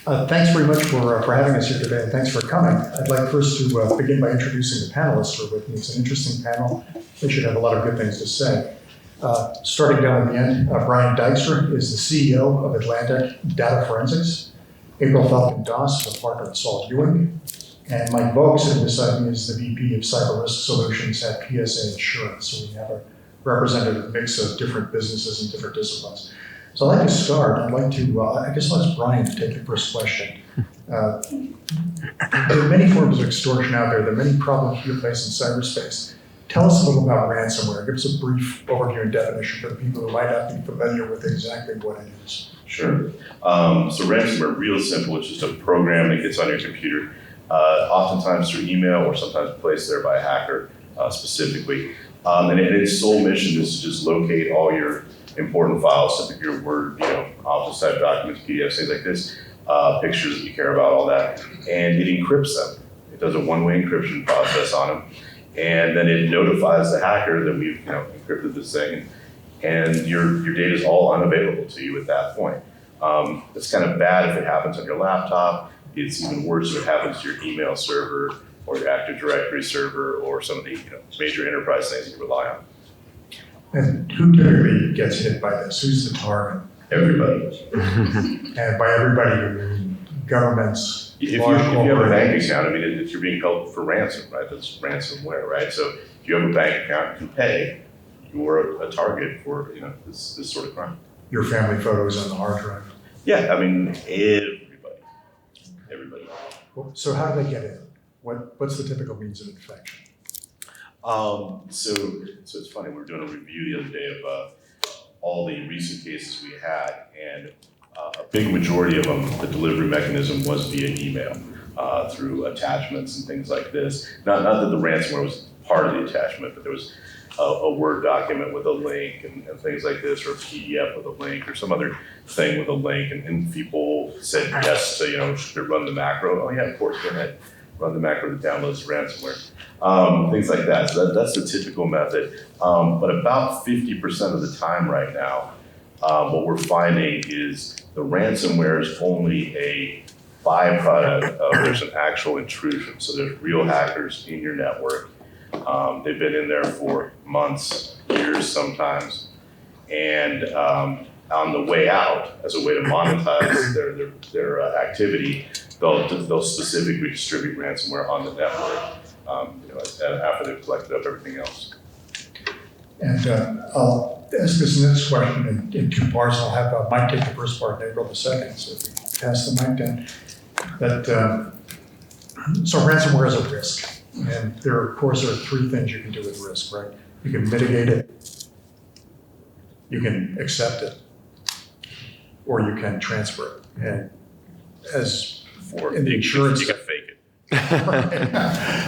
Thanks very much for having us here today. Thanks for coming. I'd like first to begin by introducing the panelists who are with me. It's an interesting panel. They should have a lot of good things to say. Starting down at the end, Brian Dykstra is the CEO of Atlantic Data Forensics. April Falcon Doss is a partner at Saul, Ewing. And Mike Vogel sitting beside me is the VP of Cyber Risk Solutions at PSA Insurance. So we have a representative mix of different businesses and different disciplines. So I'd like to start. I'd like to, I guess I'll ask Brian to take the first question. There are many forms of extortion out there. There are many problems you face in cyberspace. Tell us a little about ransomware. Give us a brief overview and definition for the people who might not be familiar with exactly what it is. Sure. So ransomware, real simple. It's just a program that gets on your computer, oftentimes through email or sometimes placed there by a hacker specifically. And its sole mission is to just locate all your important files, so your Word, Office type documents, PDFs, things like this, pictures that you care about, all that, and it encrypts them. It does a one-way encryption process on them, and then it notifies the hacker that we've encrypted this thing, and your data is all unavailable to you at that point. It's kind of bad if it happens on your laptop. It's even worse if it happens to your email server or your Active Directory server or some of the major enterprise things you rely on. And who typically gets hit by this? Who's the target? Everybody. And by everybody, you mean governments, if you have a bank account, if you're being held for ransom, right? That's ransomware, right? So if you have a bank account and pay, you're a target for this sort of crime. Your family photos on the hard drive. Yeah, everybody. So how do they get in? What's the typical means of infection? So it's funny, we were doing a review the other day of all the recent cases we had, and a big majority of them, the delivery mechanism was via email, through attachments and things like this. Not that the ransomware was part of the attachment, but there was a Word document with a link and things like this, or a PDF with a link, or some other thing with a link, and people said yes to, should run the macro. Oh yeah, of course, go ahead. Run the macro that downloads the ransomware, things like that. So that's the typical method. But about 50% of the time right now, what we're finding is the ransomware is only a byproduct of there's an actual intrusion. So there's real hackers in your network. They've been in there for months, years sometimes. And on the way out, as a way to monetize their activity, they'll specifically distribute ransomware on the network, after they've collected up everything else. And I'll ask this next question in two parts. I'll have Mike take the first part and April the second. So if we pass the mic down. So ransomware is a risk. And there are three things you can do with risk, right? You can mitigate it, you can accept it, or you can transfer it. And as for in the insurance, you can fake it.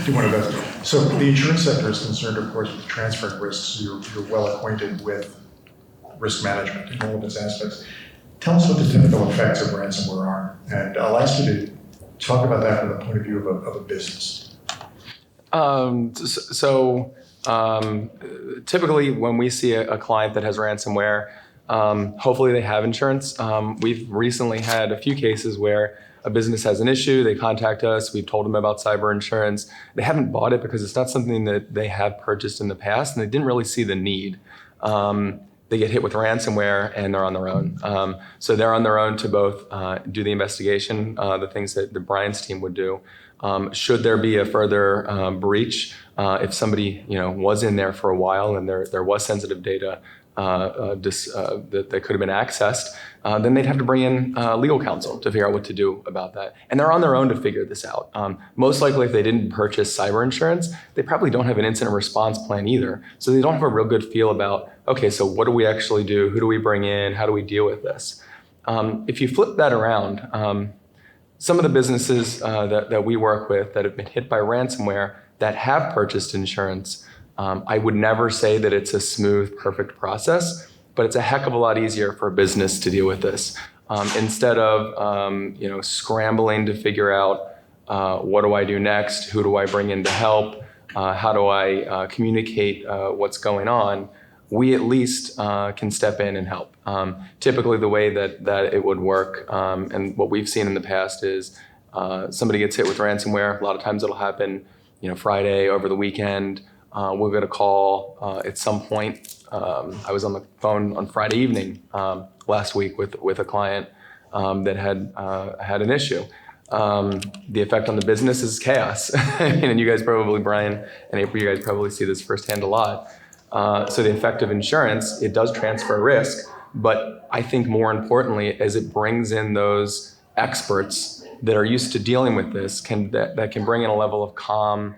Do one of those. So the insurance sector is concerned, of course, with transferring risks. You're well acquainted with risk management in all of its aspects. Tell us what the typical effects of ransomware are, and I'll ask you to talk about that from the point of view of a business. Typically, when we see a client that has ransomware, hopefully they have insurance. We've recently had a few cases where a business has an issue, they contact us, we've told them about cyber insurance. They haven't bought it because it's not something that they have purchased in the past, and they didn't really see the need. They get hit with ransomware and they're on their own. So they're on their own to both do the investigation, the things that Brian's team would do. Should there be a further breach, if somebody was in there for a while and there was sensitive data that could have been accessed, then they'd have to bring in legal counsel to figure out what to do about that. And they're on their own to figure this out. Most likely, if they didn't purchase cyber insurance, they probably don't have an incident response plan either. So they don't have a real good feel about, okay, so what do we actually do? Who do we bring in? How do we deal with this? If you flip that around, some of the businesses that we work with that have been hit by ransomware that have purchased insurance, I would never say that it's a smooth, perfect process, but it's a heck of a lot easier for a business to deal with this. Instead of scrambling to figure out what do I do next, who do I bring in to help, how do I communicate what's going on, we at least can step in and help. Typically, the way that it would work, and what we've seen in the past is somebody gets hit with ransomware. A lot of times it'll happen, Friday over the weekend. We'll get a call at some point. I was on the phone on Friday evening last week with a client that had an issue. The effect on the business is chaos. And you guys probably, Brian and April, you guys probably see this firsthand a lot. So the effect of insurance, it does transfer risk, but I think more importantly, as it brings in those experts that are used to dealing with this, that can bring in a level of calm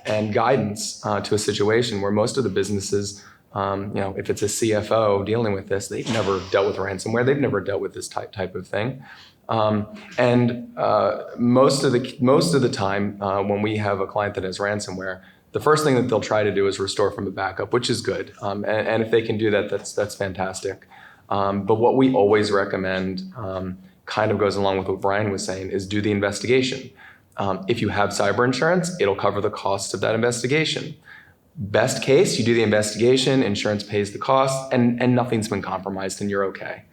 and guidance to a situation where most of the businesses, if it's a CFO dealing with this, they've never dealt with ransomware, they've never dealt with this type of thing. Most of the time, when we have a client that has ransomware, the first thing that they'll try to do is restore from a backup, which is good. And if they can do that, that's fantastic. But what we always recommend, kind of goes along with what Brian was saying, is do the investigation. If you have cyber insurance, it'll cover the cost of that investigation. Best case, you do the investigation, insurance pays the cost, and nothing's been compromised and you're okay.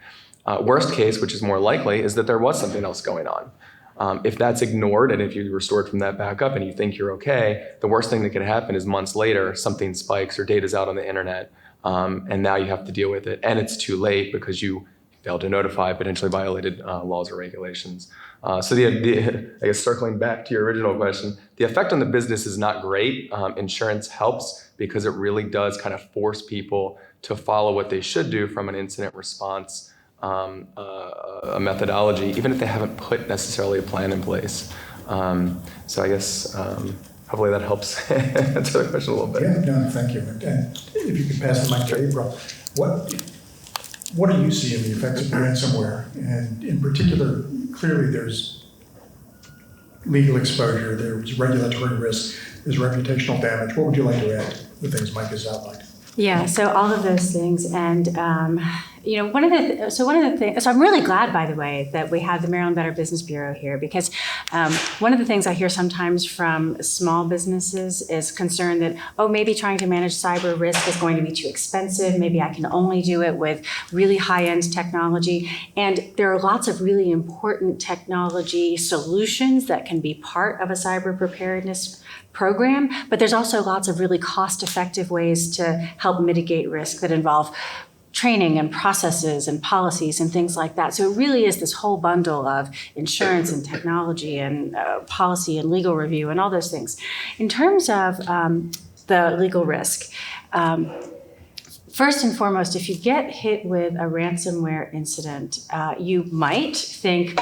Worst case, which is more likely, is that there was something else going on. If that's ignored and if you restored from that backup and you think you're okay, the worst thing that could happen is months later, something spikes or data's out on the internet, and now you have to deal with it. And it's too late because you failed to notify, potentially violated laws or regulations. So I guess circling back to your original question, the effect on the business is not great. Insurance helps because it really does kind of force people to follow what they should do from an incident response a methodology, even if they haven't put necessarily a plan in place. So I guess hopefully that helps answer the question a little bit. Yeah, no, thank you. And if you could pass the mic to April, what do you see in the effects of ransomware? And in particular, clearly there's legal exposure, there's regulatory risk, there's reputational damage. What would you like to add to the things Mike has outlined? Yeah, so all of those things, and one of the things. So I'm really glad, by the way, that we have the Maryland Better Business Bureau here, because one of the things I hear sometimes from small businesses is concern that maybe trying to manage cyber risk is going to be too expensive. Maybe I can only do it with really high-end technology, and there are lots of really important technology solutions that can be part of a cyber preparedness program, but there's also lots of really cost-effective ways to help mitigate risk that involve training and processes and policies and things like that. So it really is this whole bundle of insurance and technology and policy and legal review and all those things. In terms of the legal risk, first and foremost, if you get hit with a ransomware incident, you might think,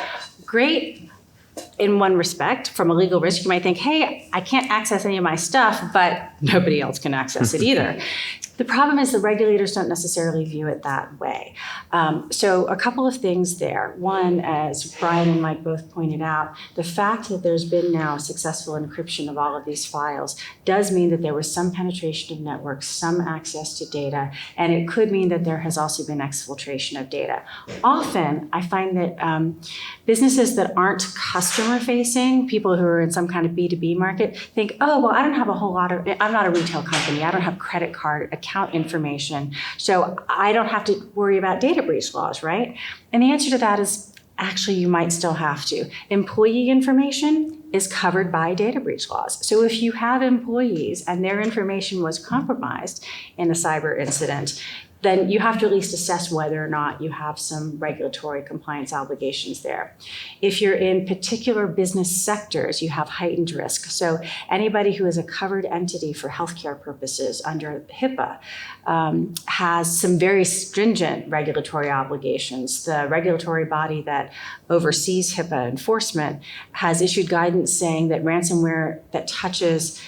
great. In one respect, from a legal risk, you might think, hey, I can't access any of my stuff, but nobody else can access it either. The problem is the regulators don't necessarily view it that way. So a couple of things there. One, as Brian and Mike both pointed out, the fact that there's been now successful encryption of all of these files does mean that there was some penetration of networks, some access to data, and it could mean that there has also been exfiltration of data. Often, I find that businesses that aren't customer-facing, people who are in some kind of B2B market, think, I don't have a whole lot of, I'm not a retail company, I don't have credit card account information, so I don't have to worry about data breach laws, right? And the answer to that is, actually, you might still have to. Employee information is covered by data breach laws. So if you have employees and their information was compromised in a cyber incident, then you have to at least assess whether or not you have some regulatory compliance obligations there. If you're in particular business sectors, you have heightened risk. So anybody who is a covered entity for healthcare purposes under HIPAA has some very stringent regulatory obligations. The regulatory body that oversees HIPAA enforcement has issued guidance saying that ransomware that touches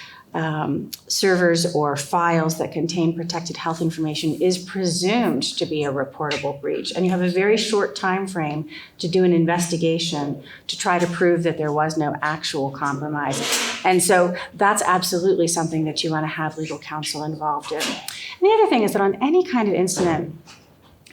servers or files that contain protected health information is presumed to be a reportable breach. And you have a very short time frame to do an investigation to try to prove that there was no actual compromise. And so that's absolutely something that you want to have legal counsel involved in. And the other thing is that on any kind of incident,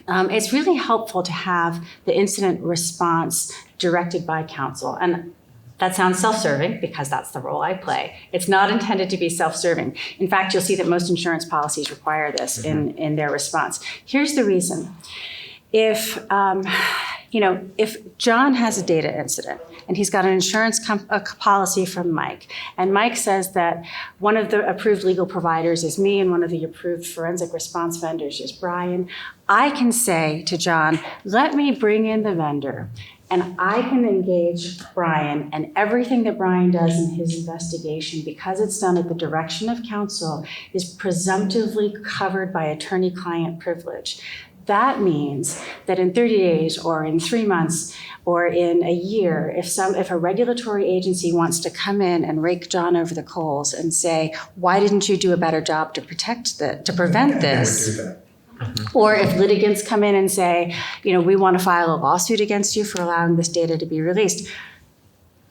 it's really helpful to have the incident response directed by counsel. And That sounds self-serving because that's the role I play. It's not intended to be self-serving. In fact, you'll see that most insurance policies require this in their response. Here's the reason. If John has a data incident and he's got an insurance policy from Mike, and Mike says that one of the approved legal providers is me and one of the approved forensic response vendors is Brian, I can say to John, let me bring in the vendor and I can engage Brian, and everything that Brian does in his investigation, because it's done at the direction of counsel, is presumptively covered by attorney-client privilege. That means that in 30 days or in 3 months or in a year, if a regulatory agency wants to come in and rake John over the coals and say, why didn't you do a better job to prevent this? Or if litigants come in and say, we want to file a lawsuit against you for allowing this data to be released.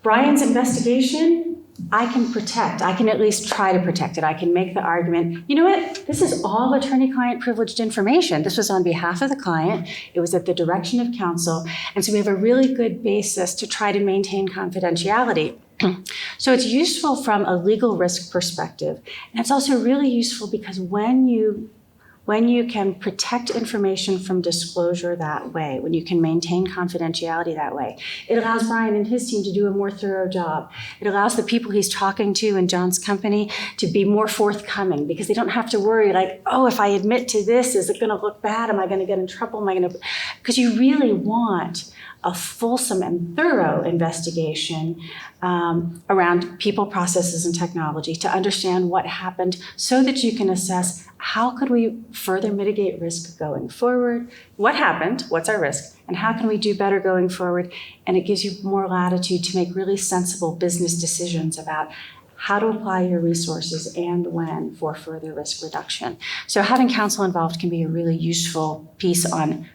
Brian's investigation, I can protect. I can at least try to protect it. I can make the argument, you know what? This is all attorney-client privileged information. This was on behalf of the client. It was at the direction of counsel. And so we have a really good basis to try to maintain confidentiality. So it's useful from a legal risk perspective. And it's also really useful because when you can protect information from disclosure that way, when you can maintain confidentiality that way, it allows Brian and his team to do a more thorough job. It allows the people he's talking to in John's company to be more forthcoming because they don't have to worry like, oh, if I admit to this, is it going to look bad? Am I going to get in trouble? Because you really want a fulsome and thorough investigation around people, processes, and technology to understand what happened so that you can assess how could we further mitigate risk going forward, what happened, what's our risk, and how can we do better going forward. And it gives you more latitude to make really sensible business decisions about how to apply your resources and when for further risk reduction. So having counsel involved can be a really useful piece on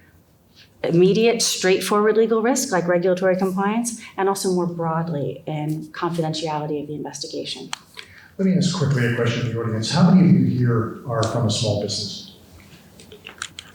immediate, straightforward legal risk like regulatory compliance, and also more broadly in confidentiality of the investigation. Let me ask quickly a question to the audience. How many of you here are from a small business?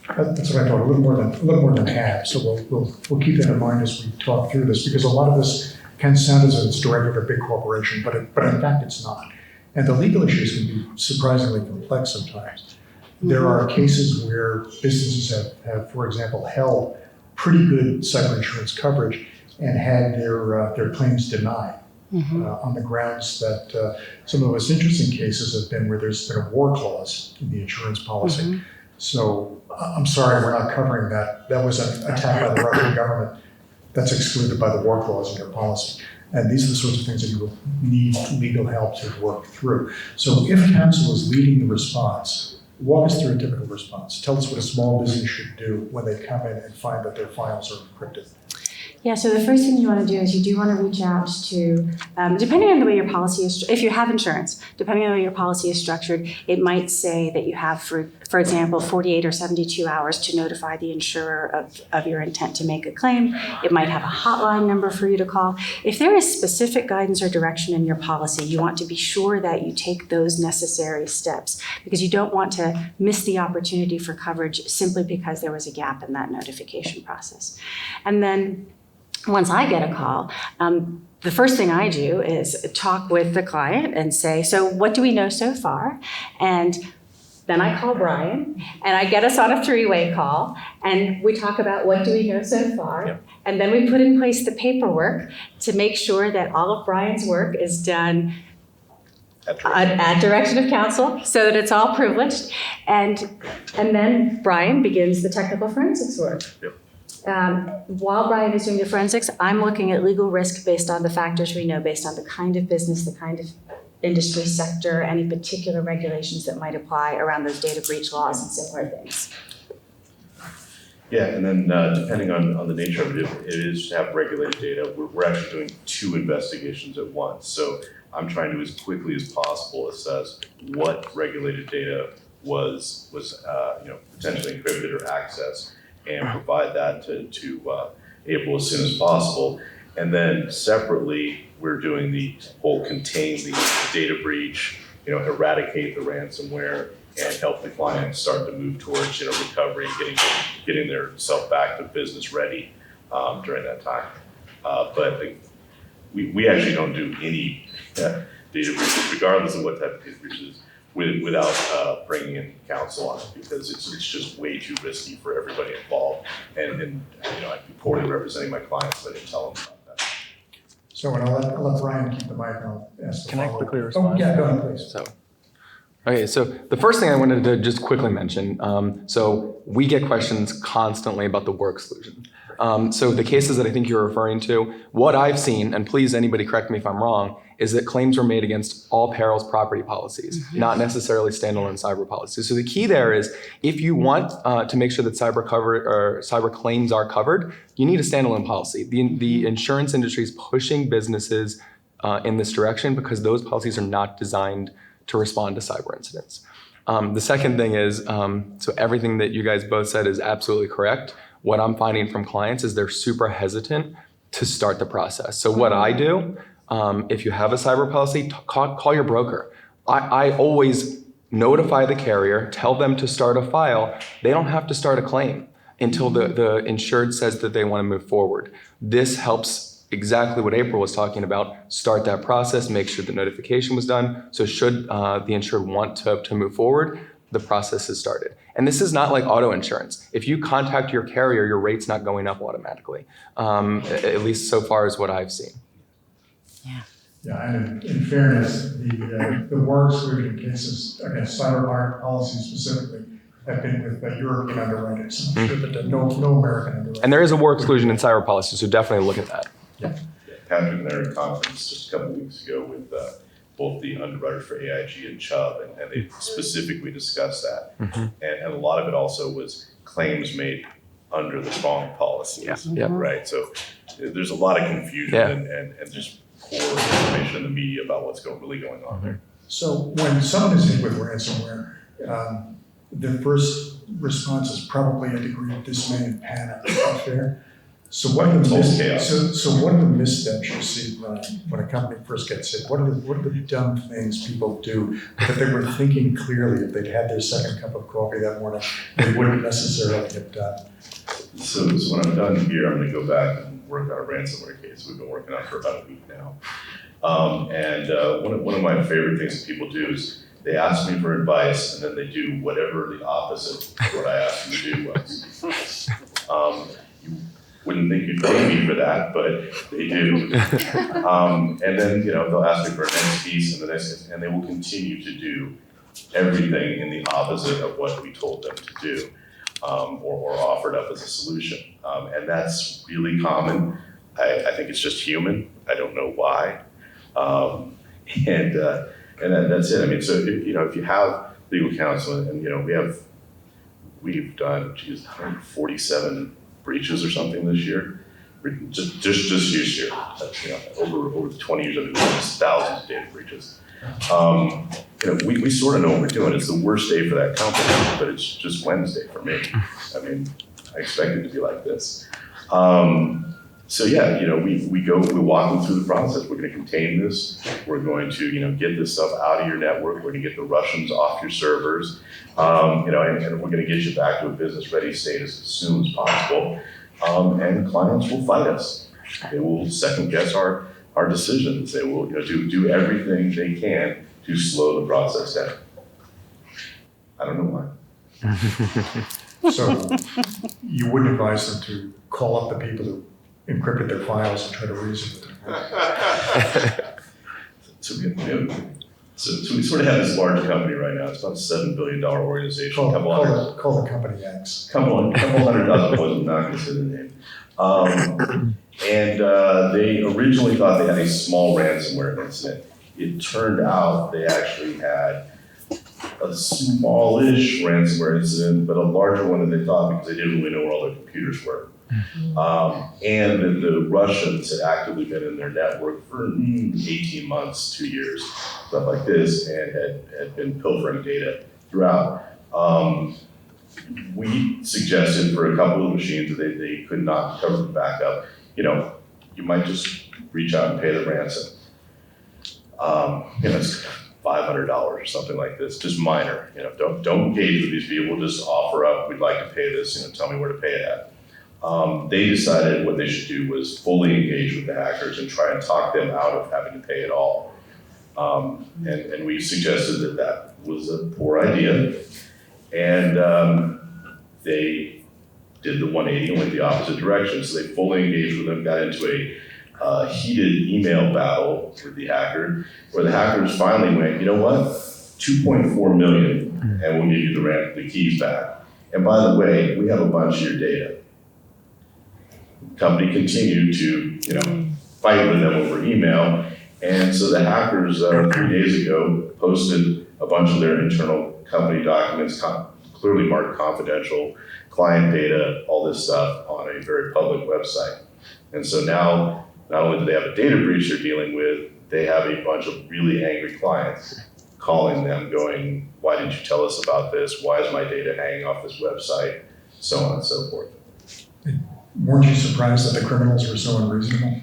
That's what I thought, a little more than half. So we'll keep that in mind as we talk through this, because a lot of this can sound as if it's directed at a big corporation, but in fact it's not. And the legal issues can be surprisingly complex sometimes. There are cases where businesses have, for example, held pretty good cyber insurance coverage and had their claims denied on the grounds that some of the most interesting cases have been where there's been a war clause in the insurance policy. So I'm sorry, we're not covering that. That was an attack by the Russian government. That's excluded by the war clause in your policy. And these are the sorts of things that you will need legal help to work through. So if counsel is leading the response, walk us through a typical response. Tell us what a small business should do when they come in and find that their files are encrypted. Yeah, so the first thing you want to do is you do want to reach out to, depending on the way your policy is, if you have insurance, depending on the way your policy is structured, it might say that you have, for example, 48 or 72 hours to notify the insurer of your intent to make a claim. It might have a hotline number for you to call. If there is specific guidance or direction in your policy, you want to be sure that you take those necessary steps because you don't want to miss the opportunity for coverage simply because there was a gap in that notification process. And then once I get a call, the first thing I do is talk with the client and say, so what do we know so far? And then I call Brian and I get us on a three-way call and we talk about what do we know so far. Yep. And then we put in place the paperwork to make sure that all of Brian's work is done at direction of counsel so that it's all privileged. And then Brian begins the technical forensics work. Yep. While Brian is doing the forensics, I'm looking at legal risk based on the factors we know, based on the kind of business, the kind of industry sector, any particular regulations that might apply around those data breach laws and similar things. Yeah, and then depending on the nature of it, if it is to have regulated data, we're actually doing 2 investigations at once. So I'm trying to, as quickly as possible, assess what regulated data was potentially encrypted or accessed, and provide that to April as soon as possible. And then separately, we're doing the whole contain the data breach, eradicate the ransomware, and help the client start to move towards recovery, getting their self back to business ready during that time. But we actually don't do any data breaches, regardless of what type of data breaches, without bringing in counsel on it, because it's just way too risky for everybody involved. And I'd be poorly representing my clients if I didn't tell them about that. So I'll let Brian keep the mic and I'll ask the Can I follow-up. quickly respond? Oh, yeah, go ahead, please. Okay, so the first thing I wanted to just quickly mention, so we get questions constantly about the work exclusion. So the cases that I think you're referring to, what I've seen, and please anybody correct me if I'm wrong, is that claims were made against all perils property policies, not necessarily standalone cyber policies. So the key there is, if you want to make sure that cyber claims are covered, you need a standalone policy. The insurance industry is pushing businesses in this direction because those policies are not designed to respond to cyber incidents. The second thing is, so everything that you guys both said is absolutely correct. What I'm finding from clients is they're super hesitant to start the process. So what I do, if you have a cyber policy, call your broker. I always notify the carrier, tell them to start a file. They don't have to start a claim until the insured says that they want to move forward. This helps exactly what April was talking about, start that process, make sure the notification was done. So should the insured want to move forward, the process is started. And this is not like auto insurance. If you contact your carrier, your rate's not going up automatically, at least so far as what I've seen. Yeah, and in fairness, the war exclusion cases against Cyberwire policies specifically have been with European underwriters. I'm sure that no American underwriters. And there is a war exclusion in cyber policy, so definitely look at that. Yeah. Patrick and I were at a conference just a couple of weeks ago with both the underwriters for AIG and Chubb, and they specifically discussed that. And a lot of it also was claims made under the wrong policies, right? So there's a lot of confusion and just poor information in the media about what's really going on there. So when someone is hit with ransomware, the first response is probably a degree of dismay and panic. Is that fair? So what are the missteps you see when a company first gets hit? What are the dumb things people do that they were thinking clearly if they'd had their second cup of coffee that morning, they wouldn't necessarily have done? So when I'm done here, I'm going to go back and work on a ransomware case we've been working on for about a week now. One of my favorite things that people do is they ask me for advice and then they do whatever the opposite of what I asked them to do was. You wouldn't think you'd pay me for that, but they do. And then they'll ask me for a next piece and the next, and they will continue to do everything in the opposite of what we told them to do, or offered up as a solution. And that's really common. I think it's just human. I don't know why. And that's it. I mean, so if you have legal counsel, and we've done 147 breaches or something this year, just this year. Over the 20 years of it, there's thousands of data breaches. We sort of know what we're doing. It's the worst day for that company, but it's just Wednesday for me. I mean, I expect it to be like this. We walk them through the process. We're going to contain this. We're going to, get this stuff out of your network. We're going to get the Russians off your servers. And we're going to get you back to a business-ready state as soon as possible. And clients will fight us. They will second-guess our decisions. They will, do everything they can to slow the process down. I don't know why. So you wouldn't advise them to call up the people who encrypted their files and try to reason with them? So we sort of have this large company right now. It's about a $7 billion organization. Call the company X. Couple hundred dozen, wasn't not going to say the name. They originally thought they had a small ransomware incident. It turned out they actually had a smallish ransomware incident, but a larger one than they thought because they didn't really know where all their computers were. And the Russians had actively been in their network for 18 months, 2 years, stuff like this, and had been pilfering data throughout. We suggested for a couple of machines that they could not cover the backup. You might just reach out and pay the ransom. It's $500 or something like this, just minor. Don't engage with these people. Just offer up. We'd like to pay this. Tell me where to pay it at. They decided what they should do was fully engage with the hackers and try and talk them out of having to pay it all. And we suggested that that was a poor idea. And they did the 180 and went the opposite direction. So they fully engaged with them, got into a heated email battle with the hacker, where the hackers finally went, you know what, 2.4 million, and we'll give you the keys back. And by the way, we have a bunch of your data. The company continued to, fight with them over email. And so the hackers 3 days ago posted a bunch of their internal company documents, clearly marked confidential, client data, all this stuff on a very public website. And so now, not only do they have a data breach they're dealing with, they have a bunch of really angry clients calling them going, why didn't you tell us about this? Why is my data hanging off this website? So on and so forth. Weren't you surprised that the criminals were so unreasonable?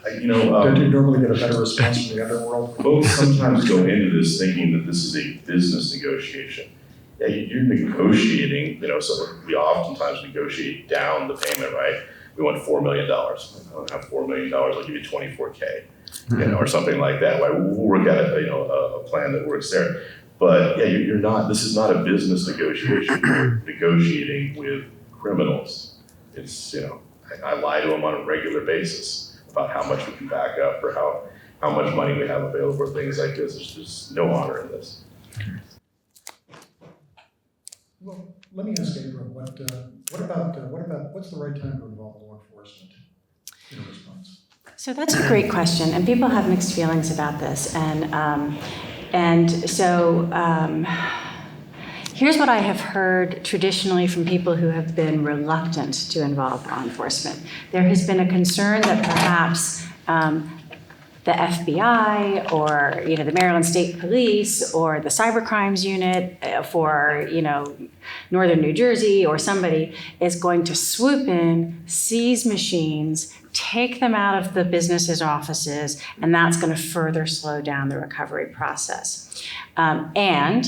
Don't you normally get a better response from the underworld? Folks sometimes go into this thinking that this is a business negotiation. Yeah, you're negotiating, so we oftentimes negotiate down the payment, right? We want $4 million. I don't have $4 million, I'll give you 24K, or something like that. Right? We'll work out a plan that works there. But yeah, you're not, this is not a business negotiation. You're negotiating with criminals. It's, I lie to them on a regular basis about how much we can back up or how much money we have available for things like this. There's just no honor in this. Well, let me ask Abram, what about what's the right time to involve law enforcement in a response? So that's a great question, and people have mixed feelings about this. Here's what I have heard traditionally from people who have been reluctant to involve law enforcement. There has been a concern that perhaps the FBI or the Maryland State Police or the Cybercrimes Unit for Northern New Jersey or somebody is going to swoop in, seize machines, take them out of the businesses' offices, and that's going to further slow down the recovery process. And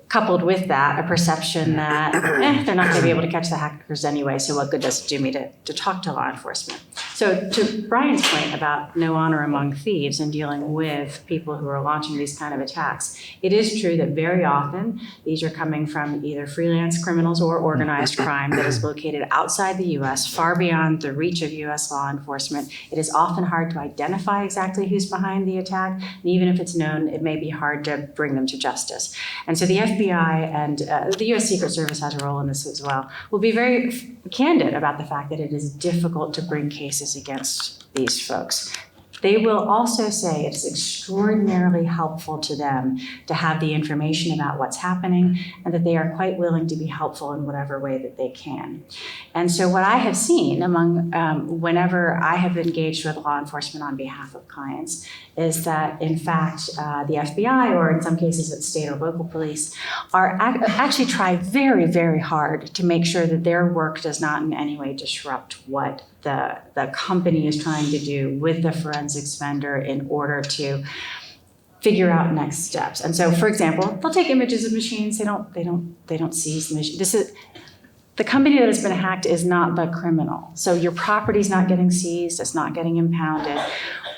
coupled with that, a perception that they're not going to be able to catch the hackers anyway, so what good does it do me to talk to law enforcement? So to Brian's point about no honor among thieves and dealing with people who are launching these kind of attacks, it is true that very often these are coming from either freelance criminals or organized crime that is located outside the U.S., far beyond the reach of U.S. law enforcement. It is often hard to identify exactly who's behind the attack, and even if it's known, it may be hard to bring them to justice. And so the FBI and the U.S. Secret Service has a role in this as well, will be very candid about the fact that it is difficult to bring cases against these folks. They will also say it is extraordinarily helpful to them to have the information about what's happening and that they are quite willing to be helpful in whatever way that they can. And so what I have seen whenever I have engaged with law enforcement on behalf of clients is that, in fact, the FBI, or in some cases it's state or local police, are actually try very, very hard to make sure that their work does not in any way disrupt what the company is trying to do with the forensics vendor in order to figure out next steps. And so, for example, they'll take images of machines. They don't seize the machine. The company that has been hacked is not the criminal. So your property's not getting seized. It's not getting impounded.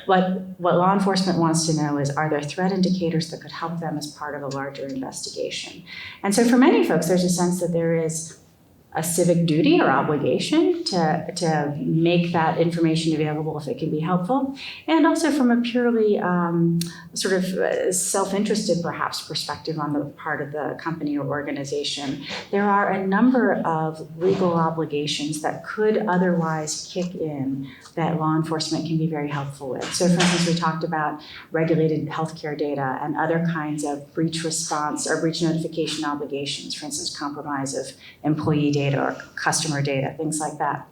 What law enforcement wants to know is, are there threat indicators that could help them as part of a larger investigation? And so for many folks, there's a sense that there is a civic duty or obligation to make that information available if it can be helpful. And also from a purely sort of self-interested perhaps perspective on the part of the company or organization, there are a number of legal obligations that could otherwise kick in that law enforcement can be very helpful with. So for instance, we talked about regulated healthcare data and other kinds of breach response or breach notification obligations, for instance, compromise of employee data or customer data, things like that.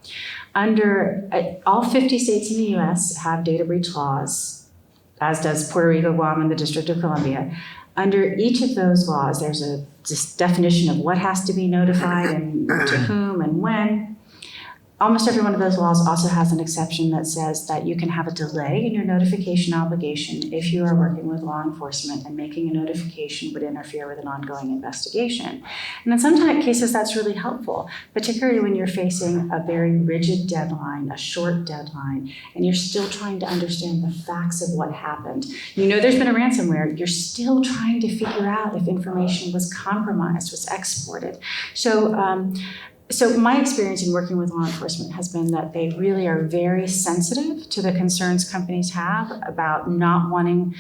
All 50 states in the US have data breach laws, as does Puerto Rico, Guam, and the District of Columbia. Under each of those laws, there's a definition of what has to be notified and to whom and when. almost every one of those laws also has an exception that says that you can have a delay in your notification obligation if you are working with law enforcement and making a notification would interfere with an ongoing investigation. And in some cases, that's really helpful, particularly when you're facing a very rigid deadline, a short deadline, and you're still trying to understand the facts of what happened. You know there's been a ransomware, you're still trying to figure out if information was compromised, was exported. So my experience in working with law enforcement has been that they really are very sensitive to the concerns companies have about not wanting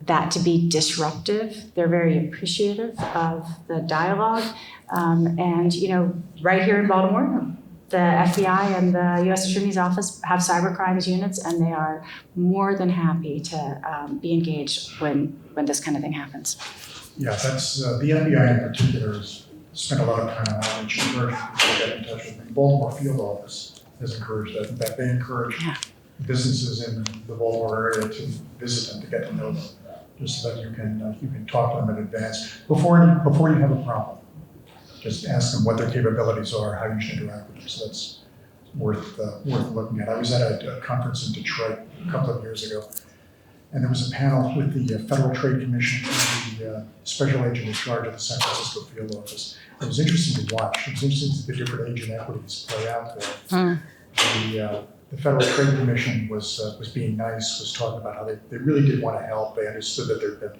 that to be disruptive. They're very appreciative of the dialogue. And right here in Baltimore, the FBI and the U.S. Attorney's Office have cybercrimes units, and they are more than happy to be engaged when this kind of thing happens. Yeah, that's the FBI in particular has spent a lot of time on outreach, encouraging people to get in touch with them. The Baltimore field office has encouraged that. In fact, they encourage businesses in the Baltimore area to visit them, to get to know them, just so that you can talk to them in advance before you have a problem. Just ask them what their capabilities are, how you should interact with them. So that's worth looking at. I was at a conference in Detroit a couple of years ago, and there was a panel with the Federal Trade Commission and the special agent in charge of the San Francisco field office. It was interesting to watch. It was interesting to see the different agent equities play out there. The Federal Trade Commission was being nice, was talking about how they really did want to help. They understood that there had been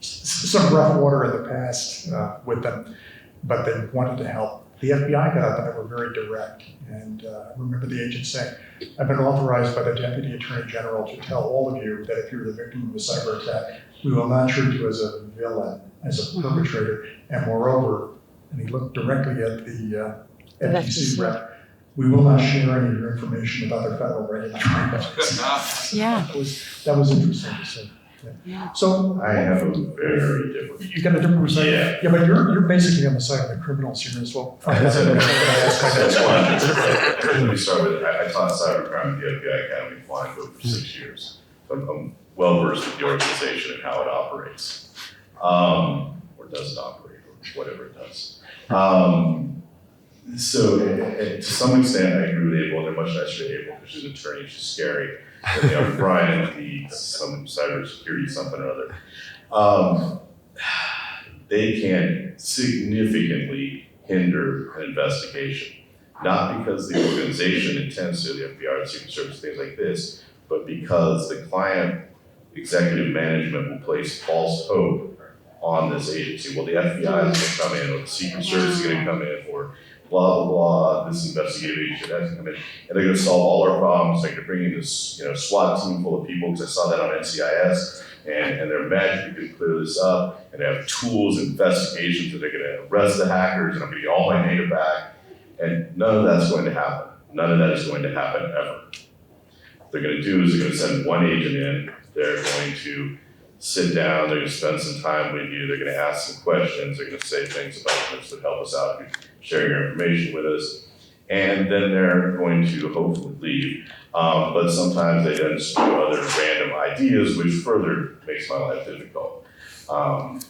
some rough water in the past with them, but they wanted to help. The FBI got up and they were very direct. And I remember the agent saying, I've been authorized by the Deputy Attorney General to tell all of you that if you're the victim of a cyber attack, we will not treat you as a villain, as a perpetrator. And moreover, and he looked directly at the FTC rep, we will not share any of your information with other federal regulatory bodies. Yeah. That was interesting to see. Yeah. So I have a very different. you got a different perspective. Yeah, but you're basically on the side of the criminals here as well. That's one. Let me start with, I taught cybercrime at the FBI Academy flying for 6 years. So I'm well versed with the organization and how it operates, or doesn't operate, or whatever it does. So to some extent, I agree with Abel, and they're much nicer to Abel because she's an attorney and she's scary. Than they are Brian, some cybersecurity something or other. They can significantly hinder an investigation, not because the organization intends to, the FBI, the Secret Service, things like this, but because the client executive management will place false hope on this agency. Well, the FBI is going to come in, or the Secret Service is going to come in, or blah, blah, blah, this investigative agency has to come in, and they're going to solve all our problems. Like they're bringing this, SWAT team full of people, because I saw that on NCIS, and they're magically going to clear this up, and they have tools, investigations, that they're going to arrest the hackers, and I'm going to get all my data back, and none of that's going to happen. None of that is going to happen ever. What they're going to do is they're going to send one agent in, they're going to sit down, they're going to spend some time with you, they're going to ask some questions, they're going to say things about this that help us out, share your information with us, and then they're going to hopefully leave. But sometimes they then spew other random ideas, which further makes my life difficult. On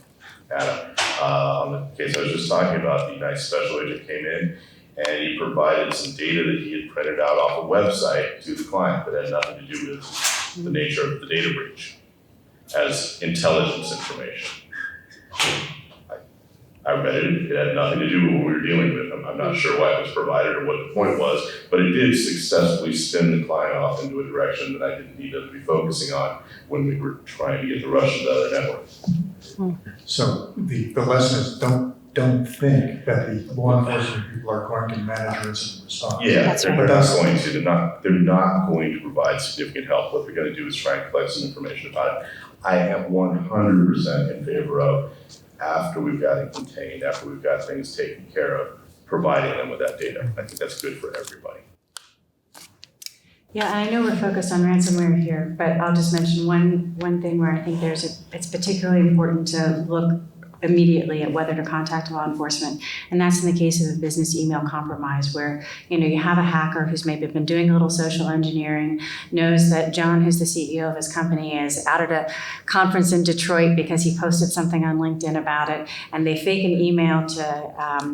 the case I was just talking about, the nice special agent came in and he provided some data that he had printed out off a website to the client that had nothing to do with the nature of the data breach as intelligence information. I read it, it had nothing to do with what we were dealing with. I'm not sure why it was provided or what the point was, but it did successfully spin the client off into a direction that I didn't need to be focusing on when we were trying to get the Russians out of their network. So the lesson is don't think that the law enforcement people are going to manage incident response. Yeah, That's right. they're not going to. They're not going to provide significant help. What they're going to do is try and collect some information about it. I am 100% in favor of, after we've got it contained, after we've got things taken care of, providing them with that data. I think that's good for everybody. Yeah, and I know we're focused on ransomware here, but I'll just mention one thing where I think it's particularly important to look immediately at whether to contact law enforcement. And that's in the case of a business email compromise where, you have a hacker who's maybe been doing a little social engineering, knows that John, who's the CEO of his company, is out at a conference in Detroit because he posted something on LinkedIn about it, and they fake an email to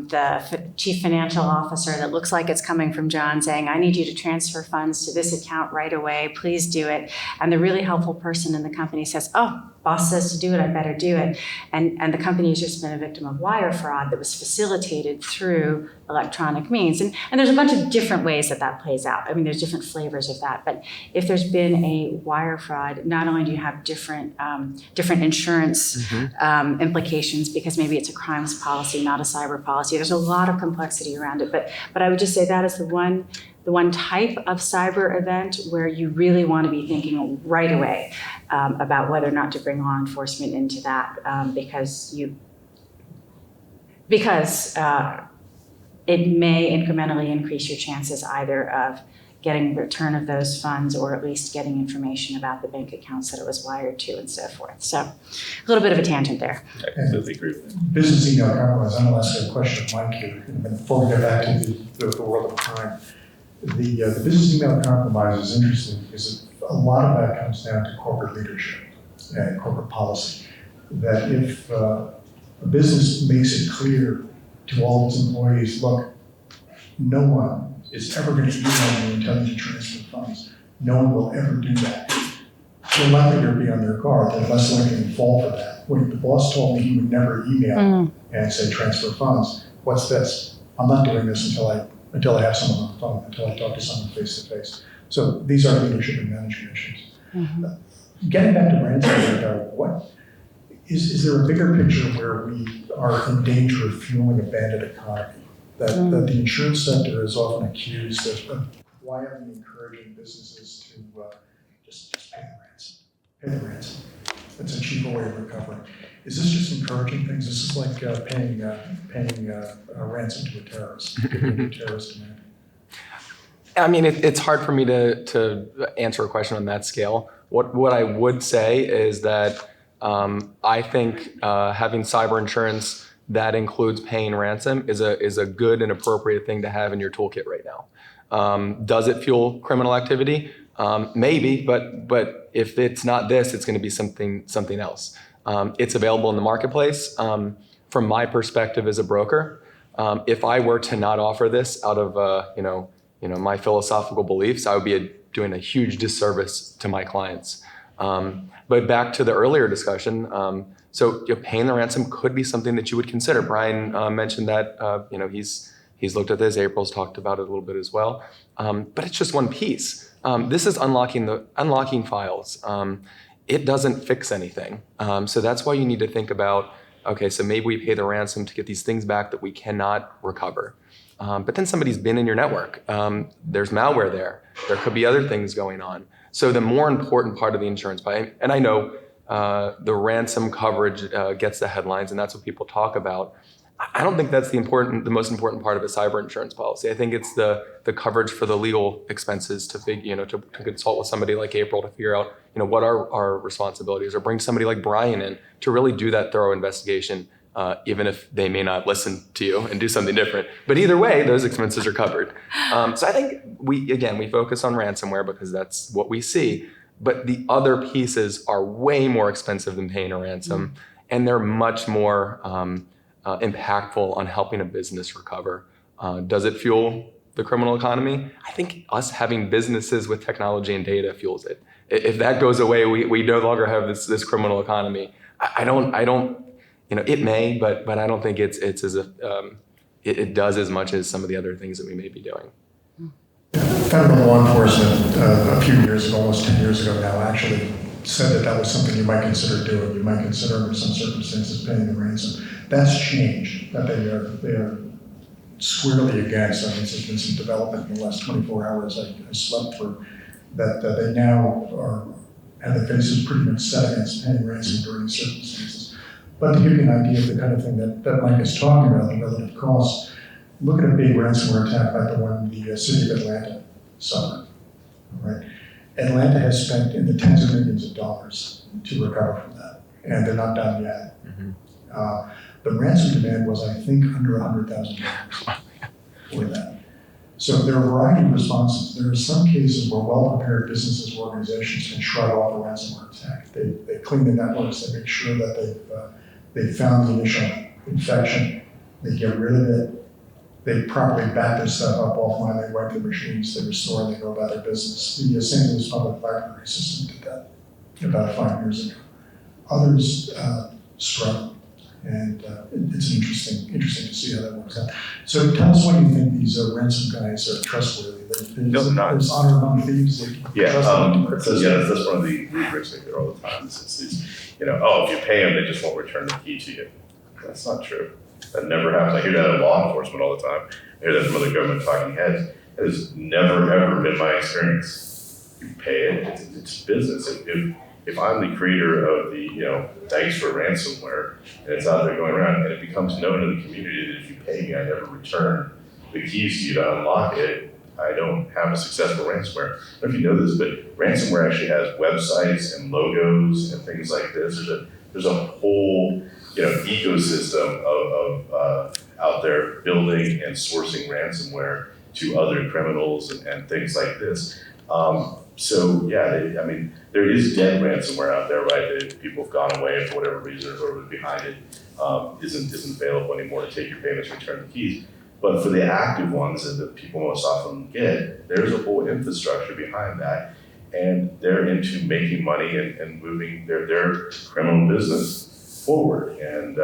the chief financial officer that looks like it's coming from John saying, I need you to transfer funds to this account right away, please do it. And the really helpful person in the company says, oh, boss says to do it, I better do it. And the company has just been a victim of wire fraud that was facilitated through electronic means. And there's a bunch of different ways that plays out. I mean, there's different flavors of that. But if there's been a wire fraud, not only do you have different insurance implications, because maybe it's a crimes policy, not a cyber policy. There's a lot of complexity around it. But I would just say that is the one type of cyber event where you really want to be thinking right away about whether or not to bring law enforcement into that, because it may incrementally increase your chances either of getting return of those funds or at least getting information about the bank accounts that it was wired to and so forth. So a little bit of a tangent there. I completely agree with that. Business email compromise, I'm going to ask a question of Mike here, and before we get back to the world of crime. The business email compromise is interesting because a lot of that comes down to corporate leadership and corporate policy. That if a business makes it clear to all its employees, look, no one is ever going to email you and tell you to transfer funds. No one will ever do that. They're likely to be on their guard. They're less likely to fall for that. When the boss told me he would never email and say transfer funds, what's this? I'm not doing this until I have someone on the phone, until I talk to someone face to face. So these are leadership and management issues. Getting back to ransomware, though, is there a bigger picture where we are in danger of fueling a bandit economy? That the insurance sector is often accused of quietly encouraging businesses to just pay the ransom. It's a cheaper way of recovering. Is this just encouraging things? This is like paying a ransom to a terrorist, giving a terrorist demand. I mean, it's hard for me to answer a question on that scale. What I would say is that I think having cyber insurance that includes paying ransom is a good and appropriate thing to have in your toolkit right now. Does it fuel criminal activity? Maybe, but if it's not this, it's going to be something else. It's available in the marketplace. From my perspective as a broker, if I were to not offer this out of my philosophical beliefs, I would be doing a huge disservice to my clients. But back to the earlier discussion, so paying the ransom could be something that you would consider. Brian mentioned that he's looked at this. April's talked about it a little bit as well. But it's just one piece. This is unlocking files. It doesn't fix anything. So that's why you need to think about, okay, so maybe we pay the ransom to get these things back that we cannot recover. But then somebody's been in your network. There's malware there. There could be other things going on. So the more important part of the insurance buy, and I know the ransom coverage gets the headlines, and that's what people talk about. I don't think that's the most important part of a cyber insurance policy. I think it's the coverage for the legal expenses to consult with somebody like April to figure out what our responsibilities, or bring somebody like Brian in to really do that thorough investigation, even if they may not listen to you and do something different. But either way, those expenses are covered. So I think we focus on ransomware because that's what we see. But the other pieces are way more expensive than paying a ransom, and they're much more impactful on helping a business recover. Does it fuel the criminal economy? I think us having businesses with technology and data fuels it. If that goes away, we no longer have this criminal economy. I don't. It may, but I don't think it's as if it does as much as some of the other things that we may be doing. Federal law enforcement a few years ago, almost 10 years ago now, actually said that was something you might consider doing. You might consider under some circumstances paying the ransom. That's changed. That they are squarely against. I mean, there's been some development in the last 24 hours I slept through that they now have their faces pretty much set against paying ransom during these circumstances. But to give you an idea of the kind of thing that Mike is talking about, the relative costs, look at a big ransomware attack like the one the city of Atlanta suffered. Right? Atlanta has spent in the tens of millions of dollars to recover from that, and they're not done yet. The ransom demand was, I think, under $100,000 for that. So there are a variety of responses. There are some cases where well-prepared businesses or organizations can shrug off a ransomware attack. They clean the networks, they make sure that they've found the initial infection, they get rid of it, they properly back their stuff up offline, they wipe their machines, they restore, and they go about their business. The St. Louis Public Library system did that about 5 years ago. Others struggle. And it's interesting to see how that works out. So tell us why you think these ransom guys are trustworthy. There's honor among thieves. That's one of the rubrics they hear all the time. It's these, if you pay them, they just won't return the key to you. That's not true. That never happens. I hear that in law enforcement all the time. I hear that from other government talking heads. It has never, ever been my experience. You pay it, it's business. If I'm the creator of the, thanks for ransomware, and it's out there going around, and it becomes known in the community that if you pay me, I never return the keys to you to unlock it, I don't have a successful ransomware. I don't know if you know this, but ransomware actually has websites and logos and things like this. There's a whole, ecosystem of out there building and sourcing ransomware to other criminals and things like this. There is dead ransomware out there, right? That people have gone away for whatever reason, or whoever's behind it isn't available anymore to take your payments, return the keys. But for the active ones that people most often get, there's a whole infrastructure behind that, and they're into making money and moving their criminal business forward. And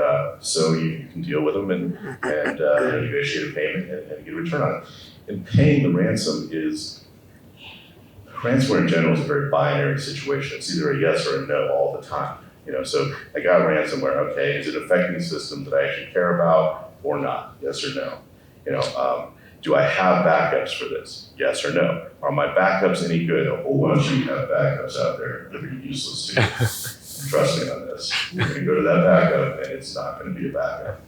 so you can deal with them and negotiate a payment and get a return on it. And paying the ransom ransomware in general is a very binary situation. It's either a yes or a no all the time. So I got ransomware. Okay, is it affecting the system that I actually care about or not? Yes or no. Do I have backups for this? Yes or no. Are my backups any good? A whole bunch of you have backups out there that are useless to you. Trust me on this. You're going to go to that backup, and it's not going to be a backup.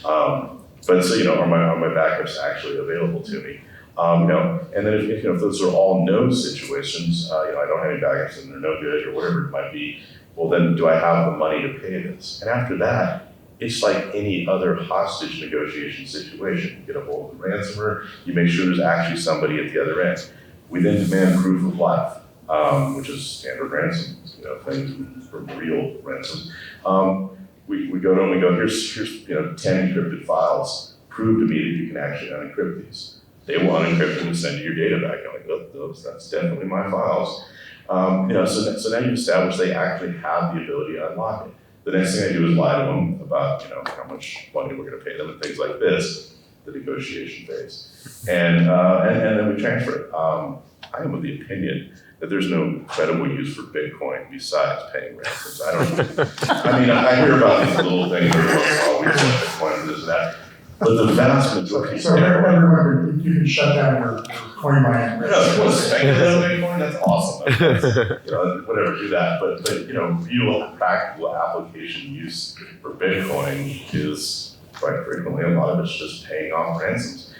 Are my backups actually available to me? And then if those are all no situations, I don't have any backups and they're no good or whatever it might be, well then do I have the money to pay this? And after that, it's like any other hostage negotiation situation. You get a hold of the ransomer, you make sure there's actually somebody at the other end. We then demand proof of life, which is standard ransom, things for real ransoms. We go to them, we go, here's 10 encrypted files. Prove to me that you can actually unencrypt these. They will unencrypt them and send you your data back. I'm like, that's definitely my files. So now you establish they actually have the ability to unlock it. The next thing I do is lie to them about, how much money we're going to pay them and things like this, the negotiation phase. And then we transfer it. I am of the opinion that there's no credible use for Bitcoin besides paying ransoms. I hear about these little things where we want Bitcoin and this and that. But the vast majority. So everyone, you can shut down your coin mining. Bitcoin, that's awesome. Whatever, do that. But real practical application use for Bitcoin is quite frequently, a lot of it's just paying off ransoms,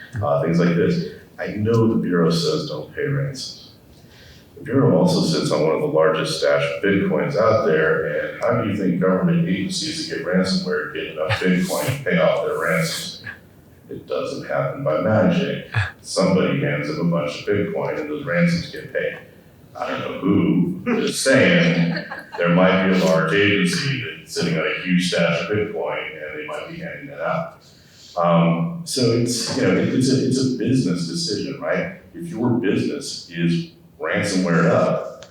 things like this. I know the Bureau says don't pay ransoms. The Bureau also sits on one of the largest stash of Bitcoins out there, and how do you think government agencies that get ransomware get enough Bitcoin to pay off their ransoms? It doesn't happen by magic. Somebody hands them a bunch of Bitcoin and those ransoms get paid. I don't know who, just saying there might be a large agency that's sitting on a huge stash of Bitcoin and they might be handing that out. So it's a business decision, right? If your business is ransomware up,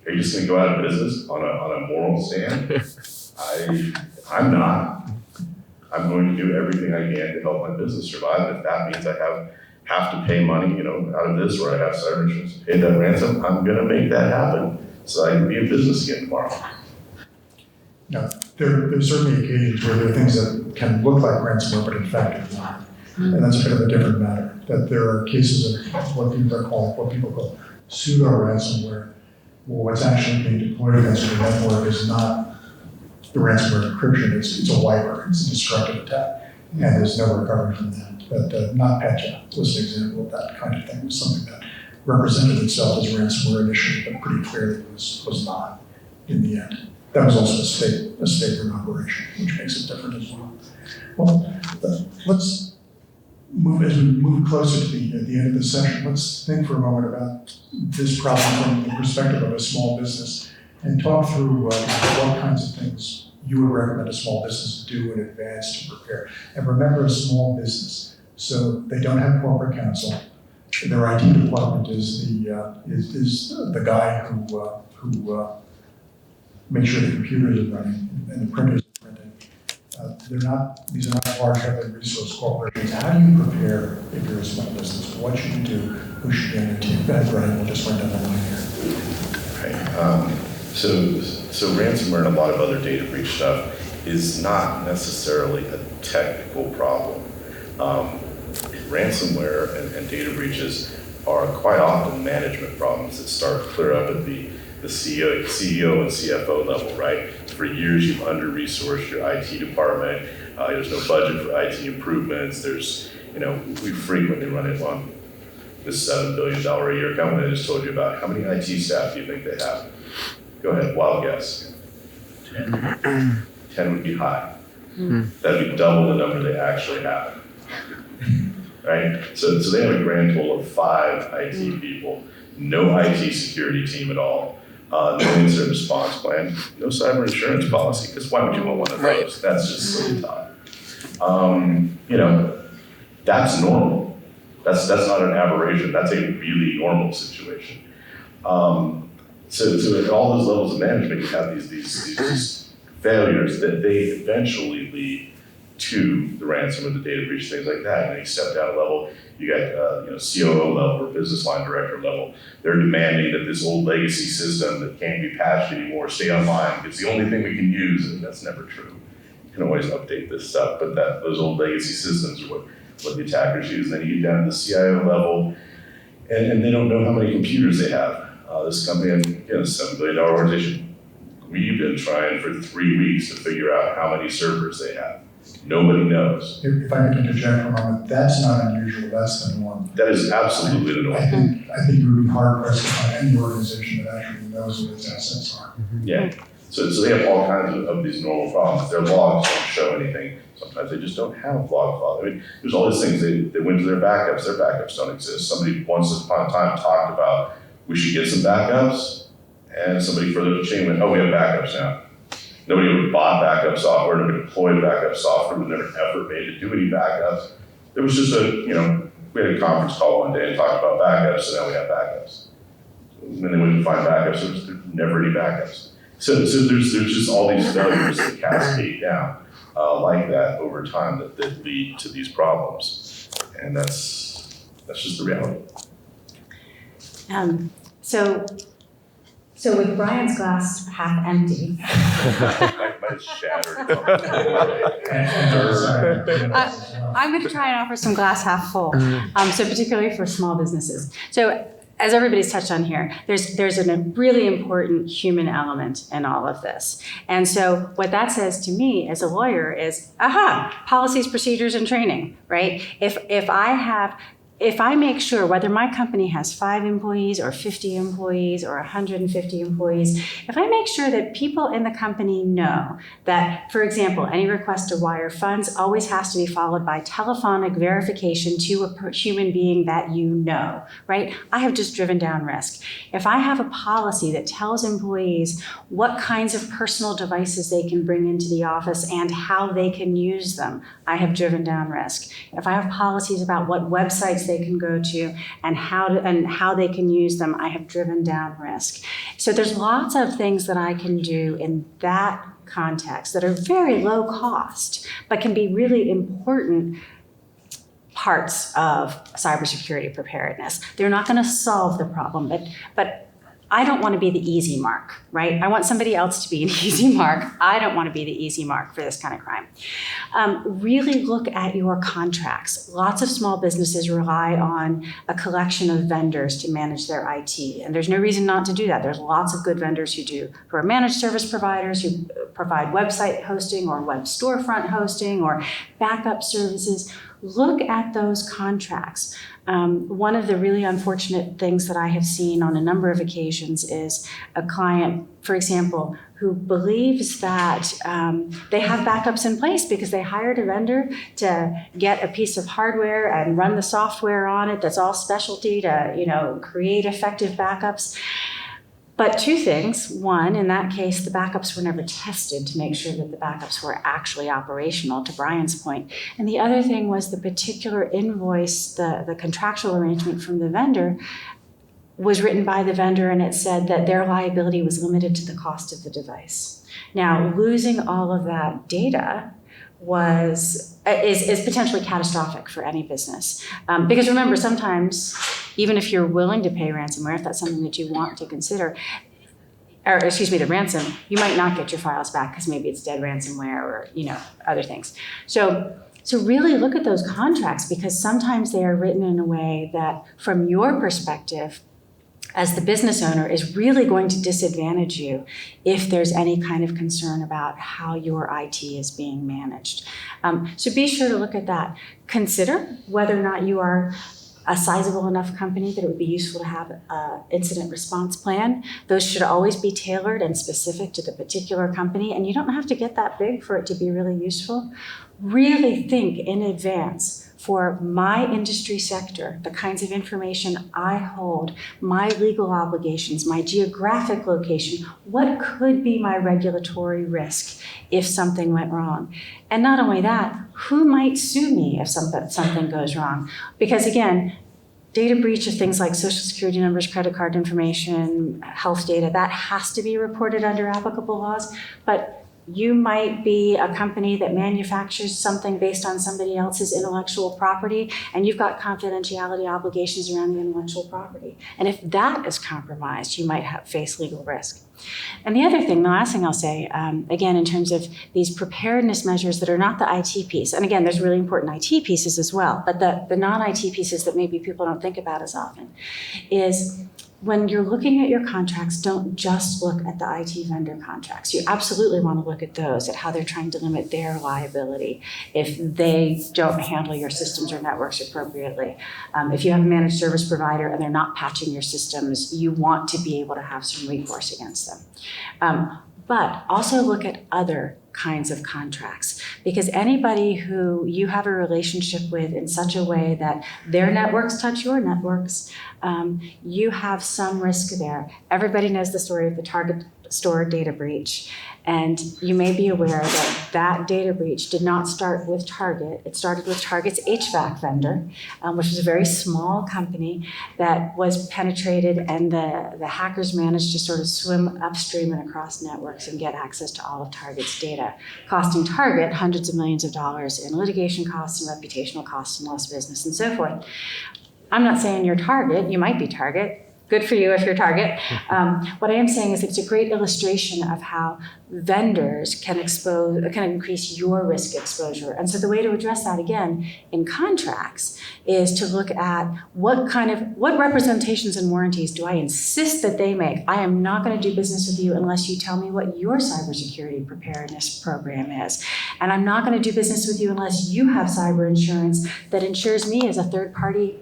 are you just going to go out of business on a moral stand? I'm not. I'm going to do everything I can to help my business survive. And if that means I have to pay money, out of this, or I have cyber insurance to pay that ransom, I'm going to make that happen so I can be in business again tomorrow. Now, there's certainly occasions where there are things that can look like ransomware, but in fact are not. And that's a bit of a different matter. That there are cases of what people call pseudo ransomware, what's actually being deployed against your network is not the ransomware encryption, it's a wiper, it's a destructive attack, and there's no recovery from that. But not Petya was an example of that kind of thing. It was something that represented itself as ransomware initially, but pretty clearly was not in the end. that was also a state-run operation, which makes it different as well. Well, let's move, as we move closer to the end of the session, let's think for a moment about this problem from the perspective of a small business and talk through what kinds of things you would recommend a small business do in advance to prepare. And remember, a small business, so they don't have corporate counsel. Their IT department is the guy who makes sure the computers are running and the printers are printing. These are not large, heavy resource corporations. How do you prepare if you're a small business? What should you do? Who should be on your team? Go ahead, Brian, we'll just run down the line here. Right. So ransomware and a lot of other data breach stuff is not necessarily a technical problem. Ransomware and data breaches are quite often management problems that start clear up at the CEO and CFO level, right? For years, you've under-resourced your IT department. There's no budget for IT improvements. We frequently run it on this $7 billion a year company I just told you about. How many IT staff do you think they have? Go ahead, wild guess. 10. 10 would be high. That'd be double the number they actually have. Right? So they have a grand total of 5 IT people, no IT security team at all, no incident response plan, no cyber insurance policy, because why would you want one of those? That's just silly talk. That's normal. That's not an aberration. That's a really normal situation. So at all those levels of management, you have these failures that they eventually lead to the ransomware, the data breach, things like that. And then you step down a level, you got COO level or business line director level. They're demanding that this old legacy system that can't be patched anymore stay online. It's the only thing we can use, and that's never true. You can always update this stuff, but those old legacy systems are what the attackers use. And then you get down to the CIO level, and they don't know how many computers they have. This company, $7 billion organization, we've been trying for 3 weeks to figure out how many servers they have. Nobody knows. If I could interject for a moment, that's not unusual, that's the norm. That is absolutely the norm. I think you would be hard pressed to find any organization that actually knows what its assets are. Yeah, so they have all kinds of these normal problems. Their logs don't show anything. Sometimes they just don't have log files. I mean, there's all these things, they went to their backups don't exist. Somebody once upon a time talked about, we should get some backups, and somebody further up the chain went, oh, we have backups now. Nobody ever bought backup software, nobody deployed backup software, there was never an effort made to do any backups. There was just we had a conference call one day and talked about backups, so now we have backups. When they went to find backups, there was never any backups. So there's just all these failures that cascade down like that over time that lead to these problems. And that's just the reality. So with Brian's glass half empty, Mine's shattered. I'm going to try and offer some glass half full. So particularly for small businesses. So as everybody's touched on here, there's a really important human element in all of this. And so what that says to me as a lawyer is, policies, procedures, and training, right? If I make sure whether my company has 5 employees or 50 employees or 150 employees, if I make sure that people in the company know that, for example, any request to wire funds always has to be followed by telephonic verification to a human being that you know, right? I have just driven down risk. If I have a policy that tells employees what kinds of personal devices they can bring into the office and how they can use them, I have driven down risk. If I have policies about what websites they can go to and how they can use them, I have driven down risk. So there's lots of things that I can do in that context that are very low cost, but can be really important parts of cybersecurity preparedness. They're not going to solve the problem, but I don't want to be the easy mark, right? I want somebody else to be an easy mark. I don't want to be the easy mark for this kind of crime. Really look at your contracts. Lots of small businesses rely on a collection of vendors to manage their IT, and there's no reason not to do that. There's lots of good vendors who are managed service providers who provide website hosting or web storefront hosting or backup services. look at those contracts. One of the really unfortunate things that I have seen on a number of occasions is a client, for example, who believes that they have backups in place because they hired a vendor to get a piece of hardware and run the software on it that's all specialty to, create effective backups. But two things. One, in that case, the backups were never tested to make sure that the backups were actually operational, to Brian's point. And the other thing was the particular invoice, the contractual arrangement from the vendor was written by the vendor, and it said that their liability was limited to the cost of the device. Now, losing all of that data is potentially catastrophic for any business. Because remember, sometimes, even if you're willing to pay ransomware, if that's something that you want to consider, the ransom, you might not get your files back because maybe it's dead ransomware or, other things. So really look at those contracts, because sometimes they are written in a way that, from your perspective, as the business owner, is really going to disadvantage you if there's any kind of concern about how your IT is being managed. So be sure to look at that. Consider whether or not you are a sizable enough company that it would be useful to have an incident response plan. Those should always be tailored and specific to the particular company, and you don't have to get that big for it to be really useful. Really think in advance. For my industry sector, the kinds of information I hold, my legal obligations, my geographic location, what could be my regulatory risk if something went wrong? And not only that, who might sue me if something goes wrong? Because again, data breach of things like social security numbers, credit card information, health data, that has to be reported under applicable laws. But you might be a company that manufactures something based on somebody else's intellectual property, and you've got confidentiality obligations around the intellectual property. And if that is compromised, you might face legal risk. And the other thing, the last thing I'll say, again, in terms of these preparedness measures that are not the IT piece, and again, there's really important IT pieces as well, but the non-IT pieces that maybe people don't think about as often, is when you're looking at your contracts, don't just look at the IT vendor contracts. You absolutely want to look at those, at how they're trying to limit their liability if they don't handle your systems or networks appropriately. If you have a managed service provider and they're not patching your systems, you want to be able to have some recourse against them. But also look at other kinds of contracts, because anybody who you have a relationship with in such a way that their networks touch your networks, you have some risk there. Everybody knows the story of the Target store data breach. And you may be aware that that data breach did not start with Target. It started with Target's HVAC vendor, which was a very small company that was penetrated, and the hackers managed to sort of swim upstream and across networks and get access to all of Target's data, costing Target hundreds of millions of dollars in litigation costs and reputational costs and lost business and so forth. I'm not saying you're Target. You might be Target. Good for you if you're Target. What I am saying is it's a great illustration of how vendors can increase your risk exposure. And so the way to address that, again, in contracts, is to look at what representations and warranties do I insist that they make. I am not going to do business with you unless you tell me what your cybersecurity preparedness program is. And I'm not going to do business with you unless you have cyber insurance that insures me as a third party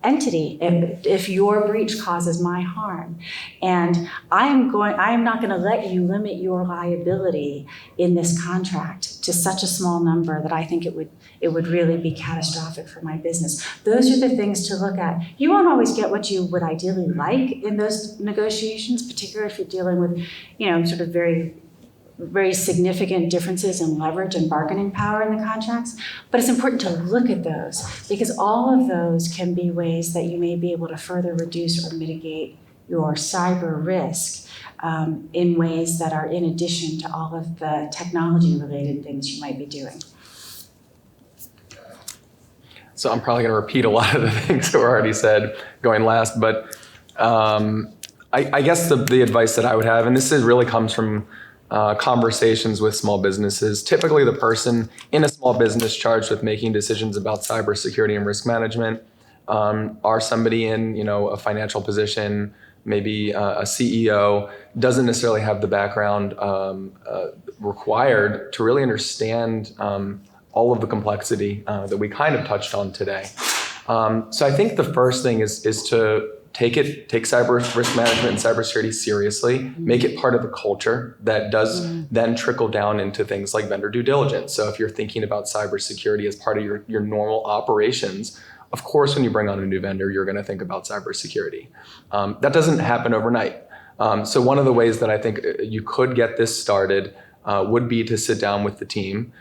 entity if your breach causes my harm. And I am not going to let you limit your liability in this contract to such a small number that I think it would really be catastrophic for my business. Those are the things to look at. You won't always get what you would ideally like in those negotiations, particularly if you're dealing with, sort of very significant differences in leverage and bargaining power in the contracts, but it's important to look at those, because all of those can be ways that you may be able to further reduce or mitigate your cyber risk in ways that are in addition to all of the technology-related things you might be doing. So I'm probably going to repeat a lot of the things that were already said going last, but I guess the advice that I would have, and this really comes from conversations with small businesses. Typically, the person in a small business charged with making decisions about cybersecurity and risk management are somebody in, a financial position, maybe a CEO, doesn't necessarily have the background required to really understand all of the complexity that we kind of touched on today. So I think the first thing is to take cyber risk management and cybersecurity seriously, make it part of the culture that does then trickle down into things like vendor due diligence. So if you're thinking about cybersecurity as part of your normal operations, of course, when you bring on a new vendor, you're going to think about cybersecurity. That doesn't happen overnight. So one of the ways that I think you could get this started would be to sit down with the team,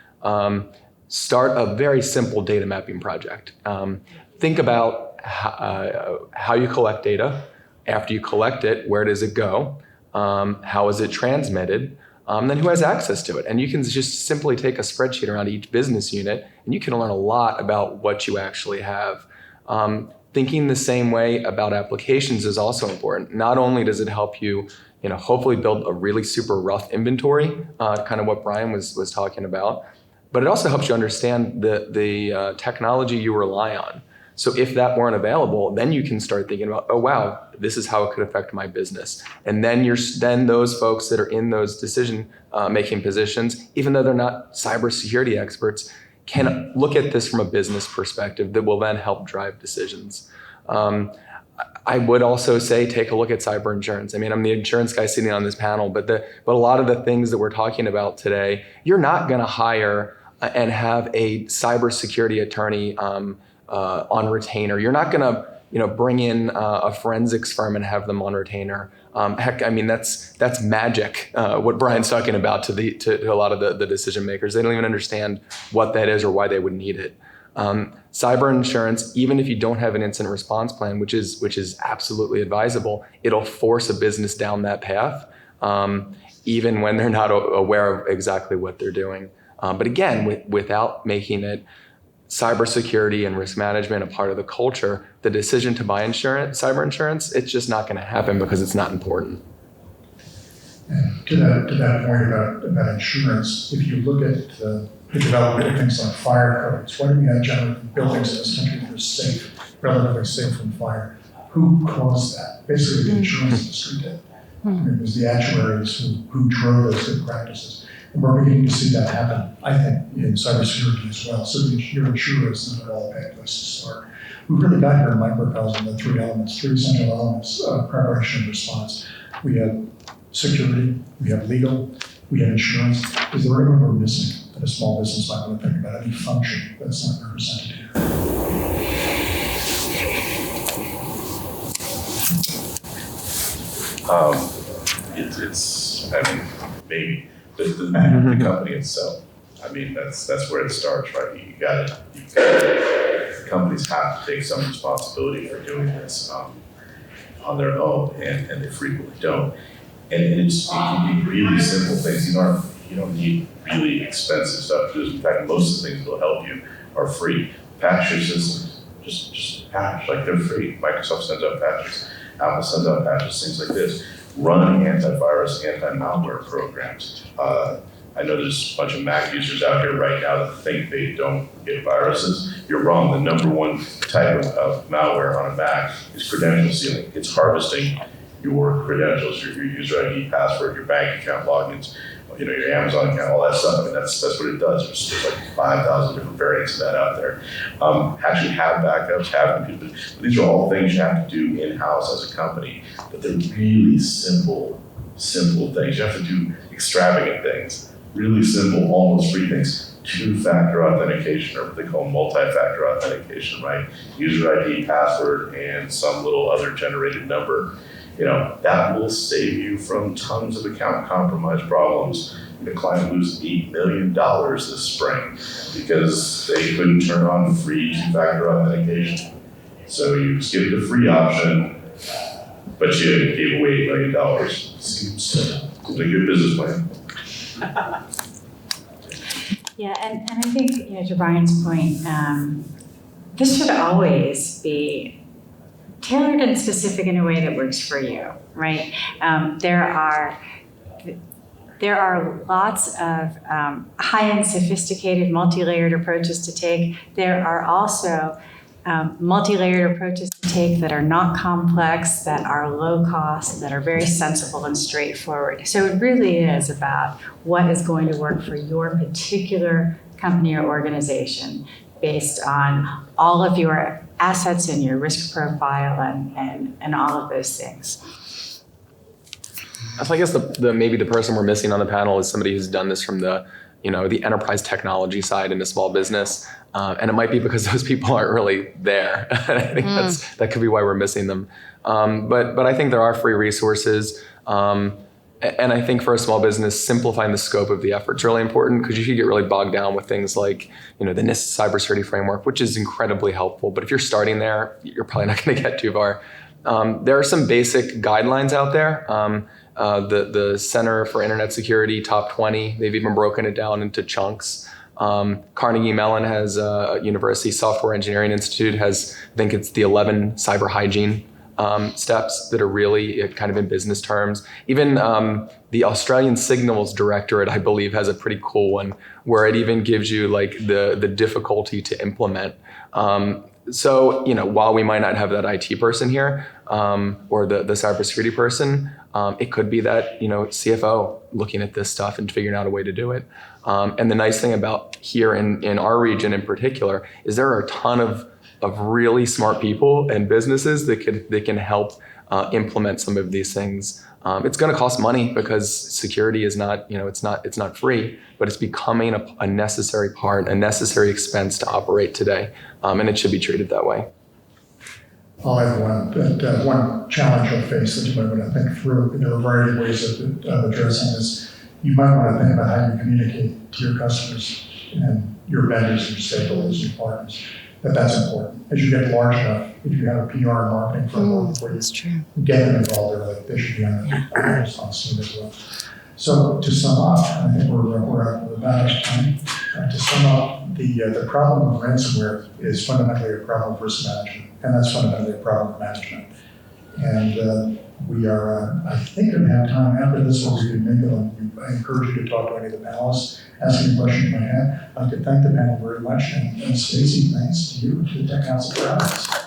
start a very simple data mapping project. Think about how you collect data. After you collect it, where does it go? How is it transmitted? Then who has access to it? And you can just simply take a spreadsheet around each business unit, and you can learn a lot about what you actually have. Thinking the same way about applications is also important. Not only does it help you, hopefully build a really super rough inventory, kind of what Brian was talking about, but it also helps you understand the technology you rely on. So if that weren't available, then you can start thinking about, oh wow, this is how it could affect my business. And then those folks that are in those decision making positions, even though they're not cybersecurity experts, can look at this from a business perspective that will then help drive decisions. I would also say take a look at cyber insurance. I mean, I'm the insurance guy sitting on this panel, but a lot of the things that we're talking about today, you're not going to hire and have a cybersecurity attorney on retainer. You're not going to bring in a forensics firm and have them on retainer. Heck, I mean that's magic. What Brian's talking about to a lot of the decision makers. They don't even understand what that is or why they would need it. Cyber insurance, even if you don't have an incident response plan, which is absolutely advisable, it'll force a business down that path, even when they're not aware of exactly what they're doing. But again, without making it cybersecurity and risk management a part of the culture, the decision to buy cyber insurance, it's just not going to happen because it's not important. And to that point about insurance, if you look at the development of things like fire codes, why do we have generally buildings in this country that are safe, relatively safe from fire? Who caused that? Basically, the insurance industry did. It was the actuaries who drove those good practices. And we're beginning to see that happen, I think, in cybersecurity as well. So your insurers are all a bad place to start. We really got here in microcosm the three essential elements of preparation and response. We have security, we have legal, we have insurance. Is there anyone we're missing that a small business might want to think about, any function that's not represented here? Maybe the company itself. I mean, that's where it starts, right? Companies have to take some responsibility for doing this on their own, and they frequently don't. And it can be really simple things. You don't need really expensive stuff to do. In fact, most of the things that will help you are free. Patch your systems, just patch, like they're free. Microsoft sends out patches, Apple sends out patches, things like this. Run antivirus, anti-malware programs. I know there's a bunch of Mac users out here right now that think they don't get viruses. You're wrong. The number one type of malware on a Mac is credential stealing. It's harvesting your credentials, your user ID, password, your bank account logins, your Amazon account, all that stuff. I mean, that's what it does. There's like 5,000 different variants of that out there. Actually have backups, have computers. But these are all things you have to do in-house as a company, but they're really simple things. You have to do extravagant things, really simple, almost free things. Two-factor authentication, or what they call multi-factor authentication, right? User ID, password, and some little other generated number. That will save you from tons of account compromise problems. The client lose $8 million this spring because they couldn't turn on free two-factor authentication. So you skipped the free option, but you gave away $8 million. Seems like a good business plan. Yeah, and I think, to Brian's point, this should always be tailored and specific in a way that works for you, right? There are lots of high-end, sophisticated, multi-layered approaches to take. There are also multi-layered approaches to take that are not complex, that are low cost, that are very sensible and straightforward. So it really is about what is going to work for your particular company or organization based on all of your assets and your risk profile and all of those things. So I guess maybe the person we're missing on the panel is somebody who's done this from the enterprise technology side into small business. And it might be because those people aren't really there. I think that could be why we're missing them. But I think there are free resources. And I think for a small business, simplifying the scope of the effort is really important, because you could get really bogged down with things like, the NIST cybersecurity framework, which is incredibly helpful. But if you're starting there, you're probably not going to get too far. There are some basic guidelines out there. The Center for Internet Security, top 20, they've even broken it down into chunks. Carnegie Mellon has a University Software Engineering Institute has, I think it's the 11 cyber hygiene steps that are really kind of in business terms. Even the Australian Signals Directorate, I believe, has a pretty cool one where it even gives you like the difficulty to implement. So, while we might not have that IT person here or the cybersecurity person, it could be that, CFO looking at this stuff and figuring out a way to do it. And the nice thing about here in our region in particular is there are a ton of really smart people and businesses that can help implement some of these things. It's going to cost money because security is not, it's not free, but it's becoming a necessary part, a necessary expense to operate today, and it should be treated that way. I'll add one challenge you'll face that you might want to think through. There are a variety of ways of addressing this. You might want to think about how you communicate to your customers and your vendors, your stakeholders, your partners. That's important. As you get large enough, if you have a PR and marketing firm where you get them involved early, they should be on the scene as well. So to sum up, I think we're about out of time. To sum up, the problem of ransomware is fundamentally a problem of risk management, and that's fundamentally a problem of management. And we are, I think, going to have time after this where we can mingle, and I encourage you to talk to any of the panelists, ask any questions you might have. I'd like to thank the panel very much, and Stacey, thanks to you and to the Tech Council for having us.